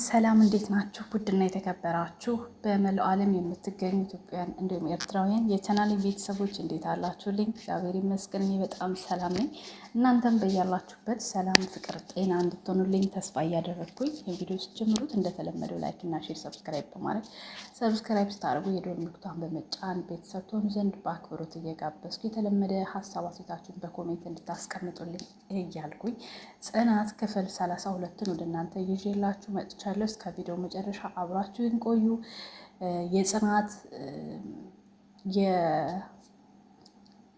ሰላም እንዴት ናችሁ? ቡድና የተከበራችሁ በመላው ዓለም የምትገኙ ኢትዮጵያውያን እንዲሁም ኤርትራውያን የቻናሌ ቤተሰቦች እንዴት አላችሁልኝ? እግዚአብሔር ይመስገን እኔ በጣም ሰላም ነኝ። እናንተም በያላችሁበት ሰላም፣ ፍቅር፣ ጤና እንድትሆኑልኝ ተስፋ እያደረግኩኝ የቪዲዮ ስትጀምሩት እንደተለመደው ላይክ እና ሼር፣ ሰብስክራይብ በማድረግ ሰብስክራይብ ስታደርጉ የደወል ምልክቱን በመጫን ቤተሰብ ትሆኑ ዘንድ በአክብሮት እየጋበዝኩ የተለመደ ሀሳብ አስተያየታችሁን በኮሜንት እንድታስቀምጡልኝ እያልኩኝ ጽናት ክፍል 32ን ወደ እናንተ ይዤላችሁ መጥቻለሁ። እስከ ቪዲዮ መጨረሻ አብራችሁን ቆዩ። የጽናት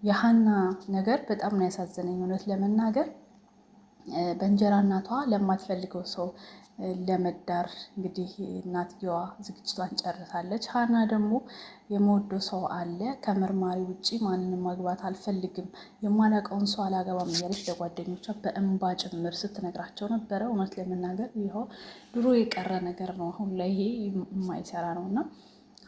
የሀና ነገር በጣም ነው ያሳዘነኝ። እውነት ለመናገር በእንጀራ እናቷ ለማትፈልገው ሰው ለመዳር እንግዲህ እናትየዋ ዝግጅቷን ጨርሳለች። ሀና ደግሞ የምወደው ሰው አለ ከመርማሪ ውጪ ማንንም ማግባት አልፈልግም፣ የማላውቀውን ሰው አላገባም እያለች ለጓደኞቿ በእንባ ጭምር ስትነግራቸው ነበረ። እውነት ለመናገር ይኸው ድሮ የቀረ ነገር ነው፣ አሁን ላይ ይሄ የማይሰራ ነው እና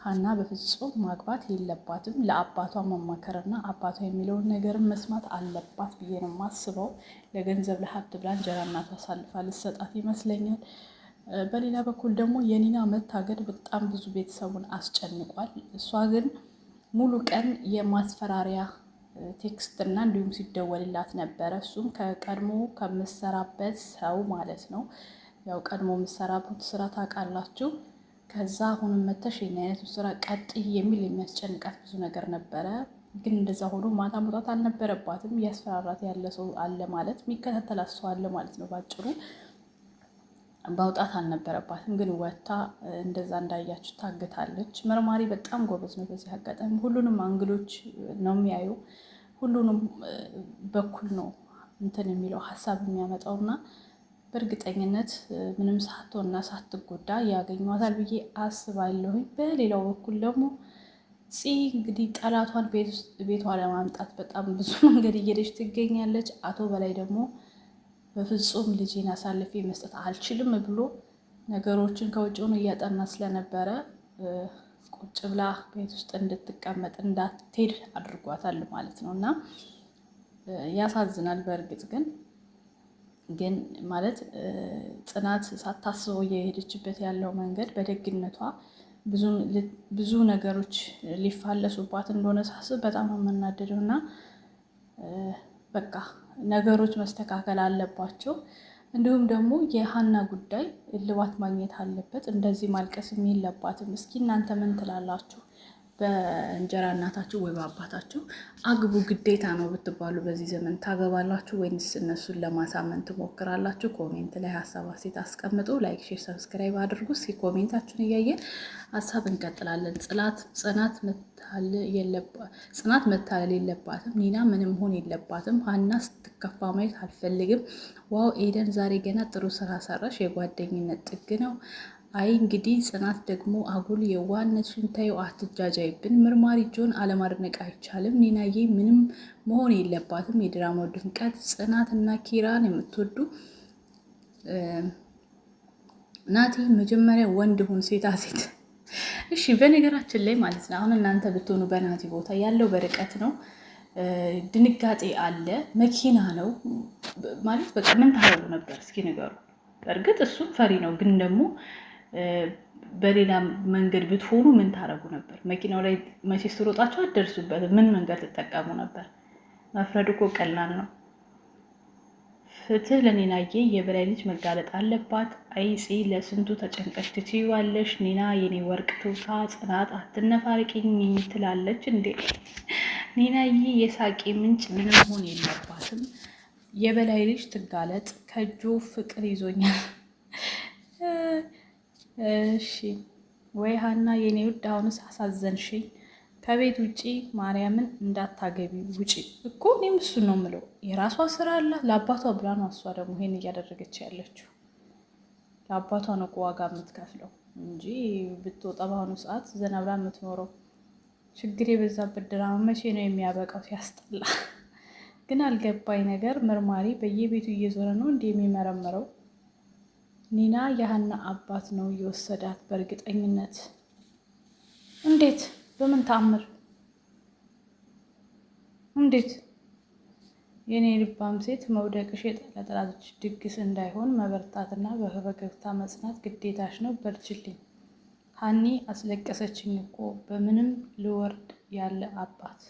ሀና በፍጹም ማግባት የለባትም። ለአባቷ መማከርና አባቷ የሚለውን ነገር መስማት አለባት ብዬ ነው የማስበው። ለገንዘብ ለሀብት ብላ እንጀራ እናቷ አሳልፋ ልትሰጣት ይመስለኛል። በሌላ በኩል ደግሞ የኒና መታገድ በጣም ብዙ ቤተሰቡን አስጨንቋል። እሷ ግን ሙሉ ቀን የማስፈራሪያ ቴክስትና እንዲሁም ሲደወልላት ነበረ። እሱም ከቀድሞ ከምሰራበት ሰው ማለት ነው። ያው ቀድሞ የምሰራበት ስራ ታውቃላችሁ። ከዛ አሁንም መተሽ የኔ አይነቱ ስራ ቀጥይ የሚል የሚያስጨንቃት ብዙ ነገር ነበረ። ግን እንደዛ ሆኖ ማታ መውጣት አልነበረባትም። እያስፈራራት ያለ ሰው አለ ማለት የሚከታተላት ሰው አለ ማለት ነው። ባጭሩ ማውጣት አልነበረባትም። ግን ወታ እንደዛ እንዳያችሁ ታግታለች። መርማሪ በጣም ጎበዝ ነው። በዚህ አጋጣሚ ሁሉንም አንግሎች ነው የሚያየው። ሁሉንም በኩል ነው እንትን የሚለው ሀሳብ የሚያመጣውና በእርግጠኝነት ምንም ሳትሆንና ሳትጎዳ ያገኟታል ብዬ አስባለሁኝ። በሌላው በኩል ደግሞ እንግዲህ ጠላቷን ቤቷ ለማምጣት በጣም ብዙ መንገድ እየሄደች ትገኛለች። አቶ በላይ ደግሞ በፍጹም ልጄን አሳልፌ መስጠት አልችልም ብሎ ነገሮችን ከውጭ ሆኖ እያጠና ስለነበረ ቁጭ ብላ ቤት ውስጥ እንድትቀመጥ እንዳትሄድ አድርጓታል ማለት ነው እና ያሳዝናል። በእርግጥ ግን ማለት ጽናት ሳታስበው እየሄደችበት ያለው መንገድ በደግነቷ ብዙ ነገሮች ሊፋለሱባት እንደሆነ ሳስብ በጣም የምናደደው እና በቃ ነገሮች መስተካከል አለባቸው። እንዲሁም ደግሞ የሀና ጉዳይ እልባት ማግኘት አለበት። እንደዚህ ማልቀስ የለባትም። እስኪ እናንተ ምን ትላላችሁ? በእንጀራ እናታችሁ ወይ በአባታችሁ አግቡ ግዴታ ነው ብትባሉ በዚህ ዘመን ታገባላችሁ ወይንስ እነሱን ለማሳመን ትሞክራላችሁ? ኮሜንት ላይ ሀሳብ አስተያየት አስቀምጡ። ላይክ፣ ሼር፣ ሰብስክራይብ አድርጉ። እስኪ ኮሜንታችሁን እያየን ሀሳብ እንቀጥላለን። ጽናት መታለል የለባትም። ኒና ምንም ሆን የለባትም። ሀና ስትከፋ ማየት አልፈልግም። ዋው ኤደን ዛሬ ገና ጥሩ ስራ ሰራሽ። የጓደኝነት ጥግ ነው። አይ እንግዲህ ጽናት ደግሞ አጉል የዋህነትሽን ታየው፣ አትጃጃይብን። መርማሪ ጆን አለማድነቅ አይቻልም። ኒናዬ ምንም መሆን የለባትም። የድራማው ድምቀት ጽናትና ኪራን የምትወዱ ናቲ መጀመሪያ ወንድ ሁን ሴታ ሴት። እሺ በነገራችን ላይ ማለት ነው አሁን እናንተ ብትሆኑ በናቲ ቦታ ያለው በርቀት ነው፣ ድንጋጤ አለ፣ መኪና ነው ማለት በቃ ምን ታረጉ ነበር? እስኪ ንገሩ። በእርግጥ እሱም ፈሪ ነው፣ ግን ደግሞ በሌላ መንገድ ብትሆኑ ምን ታረጉ ነበር? መኪናው ላይ መቼስ ትሮጣችሁ አትደርሱበት። ምን መንገድ ትጠቀሙ ነበር? መፍረድ እኮ ቀላል ነው። ፍትህ ለኒናዬ፣ የበላይ ልጅ መጋለጥ አለባት። አይጺ ለስንቱ ተጨንቀሽ ትችይዋለሽ። ኒና የኔ ወርቅ ትውታ፣ ጽናት አትነፋርቂኝ ትላለች እንዴ! ኒናዬ የሳቂ ምንጭ ምንም ሆን የለባትም። የበላይ ልጅ ትጋለጥ። ከእጁ ፍቅር ይዞኛል። እሺ ወይ ሀና የኔ ውድ አሁንስ አሳዘንሽኝ። ከቤት ውጪ ማርያምን እንዳታገቢ ውጪ እኮ። እኔም እሱን ነው የምለው። የራሷ ስራ አላት። ለአባቷ ብላ ነው እሷ ደግሞ ይሄን እያደረገች ያለችው። ለአባቷ ነው ዋጋ የምትከፍለው እንጂ ብትወጣ በአሁኑ ሰዓት ዘና ብላ የምትኖረው። ችግር የበዛበት ድራማ መቼ ነው የሚያበቃው? ሲያስጠላ። ግን አልገባኝ ነገር መርማሪ በየቤቱ እየዞረ ነው እንዲህ የሚመረምረው? ኒና የሀና አባት ነው እየወሰዳት በእርግጠኝነት። እንዴት? በምን ተአምር? እንዴት? የኔ ልባም ሴት መውደቅሽ ለጠላቶች ድግስ እንዳይሆን መበርታትና በፈገግታ መጽናት ግዴታሽ ነው። በርችልኝ። ሀኒ አስለቀሰችኝ እኮ በምንም ልወርድ ያለ አባት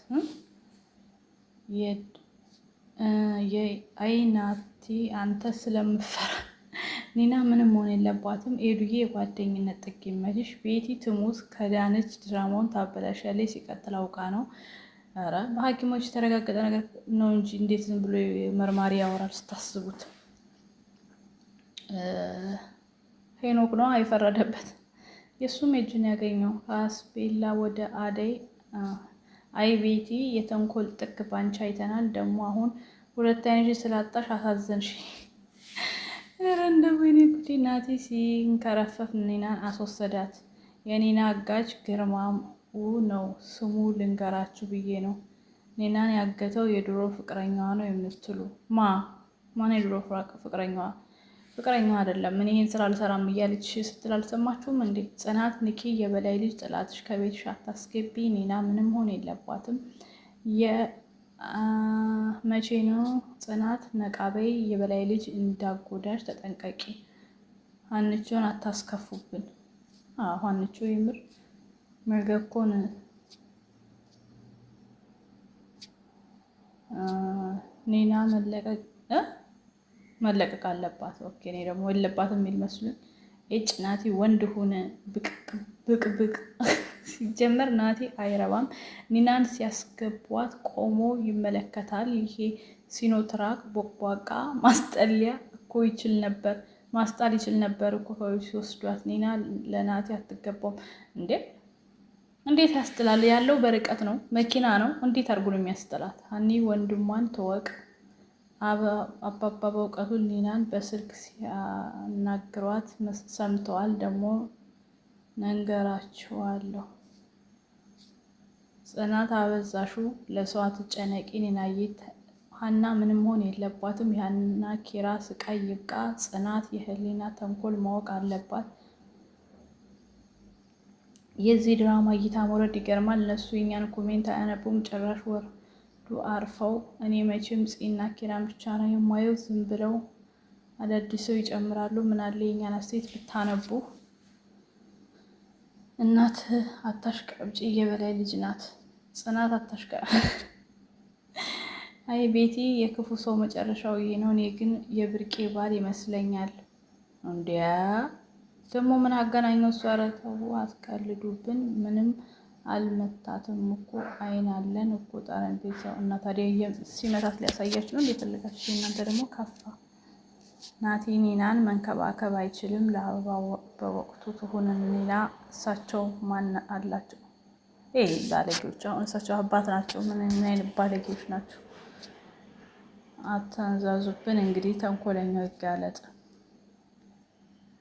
የአይናቲ አንተ ስለምፈራ ኒና ምንም መሆን የለባትም። ኤዱዬ የጓደኝነት ጥግ ይመችሽ። ቤቲ ትሙት ከዳነች ድራማውን ታበላሻለች። ሲቀጥል አውቃ ነው። ኧረ በሐኪሞች የተረጋገጠ ነገር ነው እንጂ እንዴት ዝም ብሎ መርማሪ ያወራል? ስታስቡት ሄኖክ ነው አይፈረደበት። የእሱም እጁን ያገኘው አስቤላ ወደ አደይ አይ ቤቲ የተንኮል ጥግ ባንቺ አይተናል። ደግሞ አሁን ሁለት አይነሽ ስላጣሽ አሳዘንሽ። ኧረ እንደው ወይኔ ጉዴ! ናቲ ሲንከረፈፍ ኒናን አስወሰዳት። የኒና አጋች ግርማው ነው ስሙ ልንገራችሁ ብዬ ነው። ኒናን ያገተው የድሮ ፍቅረኛዋ ነው የምትሉ ማን የድሮ ፍቅረኛዋ? ፍቅረኛዋ አይደለም። ምን ይሄን ስራ አልሰራም እያለች ስትል አልሰማችሁም እንዴ? ጽናት ንቂ፣ የበላይ ልጅ ጥላትሽ ከቤትሽ አታስገቢ። ኒና ምንም ሆን የለባትም። መቼ ነው ጽናት ነቃበይ፣ የበላይ ልጅ እንዳጎዳሽ ተጠንቀቂ። ሀንቾን አታስከፉብን። ሀንቾ የምር መገኮን ኒና መለቀቅ አለባት። ኦኬ እኔ ደግሞ የለባትም የሚል መስሉኝ። ናቲ ወንድ ሆነ ብቅ ሲጀመር ናቲ አይረባም። ኒናን ሲያስገቧት ቆሞ ይመለከታል። ይሄ ሲኖትራክ ቦቅቧቃ ማስጠሊያ እኮ ማስጣል ይችል ነበር እኮ ሲወስዷት። ኒና ለናቲ አትገባውም እንዴ! እንዴት ያስጥላል? ያለው በርቀት ነው፣ መኪና ነው። እንዴት አድርጎ ነው የሚያስጥላት? ሀኒ ወንድሟን ተወቅ። አባባ በእውቀቱ ኒናን በስልክ ሲያናግሯት ሰምተዋል። ደግሞ ነገራችኋለሁ። ጽናት አበዛሹ፣ ለሰው አትጨነቂ ኒናዬ። ሀና ምንም መሆን የለባትም። ያና ኪራ ስቃይ ይብቃ። ጽናት የህሊና ተንኮል ማወቅ አለባት። የዚህ ድራማ እይታ መውረድ ይገርማል። እነሱ የኛን ኮሜንት አያነቡም ጭራሽ ወርዱ አርፈው። እኔ መቼም ፂና ኪራን ብቻ ነው የማየው። ዝም ብለው አዳዲስ ሰው ይጨምራሉ። ምናለ የኛን አስተያየት ብታነቡ። እናት አታሽቀብጪ፣ የበላይ ልጅ ናት ጽናት አታሽቀብ። አይ ቤቲ የክፉ ሰው መጨረሻው ይሄ ነው። እኔ ግን የብርቄ ባል ይመስለኛል። እንዲያ ደግሞ ምን አገናኘው? እሱ ኧረ ተው አትቀልዱብን። ምንም አልመታትም እኮ አይን አለን እኮ ጠረጴዛው። እና ታዲያ ሲመታት ሊያሳያችሁ ነው እንደፈለጋችሁ። እናንተ ደግሞ ከፋ። ናቲ ኒናን መንከባከብ አይችልም። ለአበባ በወቅቱ ትሁን ኒና። እሳቸው ማን አላቸው? ባለጌዎች። አሁን እሳቸው አባት ናቸው። ምን አይነት ባለጌዎች ናቸው? አታንዛዙብን። እንግዲህ ተንኮለኛው ይጋለጥ።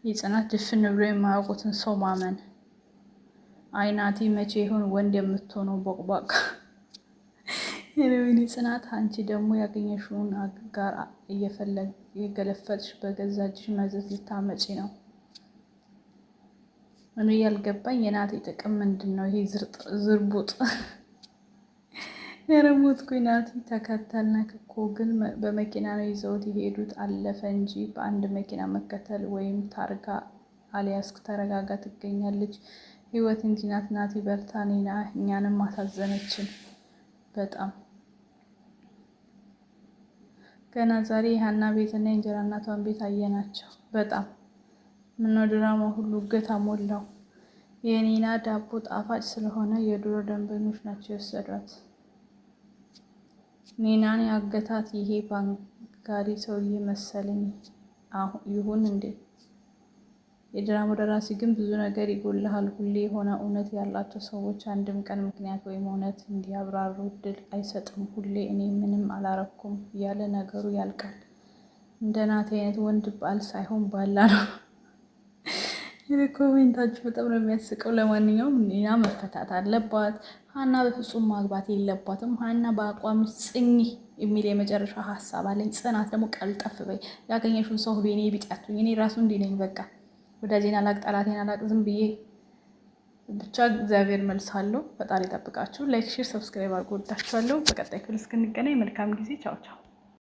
የጽናት ድፍን ብሎ የማያውቁትን ሰው ማመን። አይናቲ መቼ ይሆን ወንድ የምትሆነው? ቦቅቧቃ የለዊኒ ጽናት። አንቺ ደግሞ ያገኘሽውን አጋር እየገለፈጥሽ በገዛ እጅሽ መዘዝ ልታመጪ ነው። እኔ ያልገባኝ የናቲ ጥቅም ምንድን ነው? ይሄ ዝርቡጥ የረሞትኩኝ ናቲ። ተከተልነክ እኮ ግን በመኪና ነው ይዘውት የሄዱት። አለፈ እንጂ በአንድ መኪና መከተል ወይም ታርጋ አልያዝክ። ተረጋጋ፣ ትገኛለች። ህይወት እንጂ ናት። ናቲ በርታ። ኒና እኛንም አሳዘነችን በጣም። ገና ዛሬ የሀና ቤትና የእንጀራ እናቷን ቤት አየናቸው። በጣም ምነው ድራማ ሁሉ እገታ ሞላው። የኒና ዳቦ ጣፋጭ ስለሆነ የድሮ ደንበኞች ናቸው የወሰዷት። ኒናን ያገታት ይሄ ባንጋሪ ሰውዬ መሰለኝ ይሁን እንዴ? የድራማው ደራሲ ግን ብዙ ነገር ይጎልሃል። ሁሌ የሆነ እውነት ያላቸው ሰዎች አንድም ቀን ምክንያት ወይም እውነት እንዲያብራሩ እድል አይሰጥም። ሁሌ እኔ ምንም አላረኩም እያለ ነገሩ ያልቃል። እንደ ናቲ አይነት ወንድ ባል ሳይሆን ባላ ነው። ኮሜንታችሁ በጣም ነው የሚያስቀው። ለማንኛውም ኒና መፈታት አለባት። ሀና በፍጹም ማግባት የለባትም። ሀና በአቋምሽ ጽኚ የሚል የመጨረሻ ሀሳብ አለኝ። ጽናት ደግሞ ቀልጠፍ በይ። ያገኘሽውን ሰው ሁሉ እኔ ቢጣቱኝ እኔ ራሱ እንዲህ ነኝ። በቃ ወዳጄን አላቅ ጠላቴን አላቅ ዝም ብዬ ብቻ እግዚአብሔር መልሳለሁ። ፈጣሪ ይጠብቃችሁ። ላይክ፣ ሼር፣ ሰብስክራይብ አድርጎ ወዳችኋለሁ። በቀጣይ ክፍል እስክንገናኝ መልካም ጊዜ። ቻው ቻው።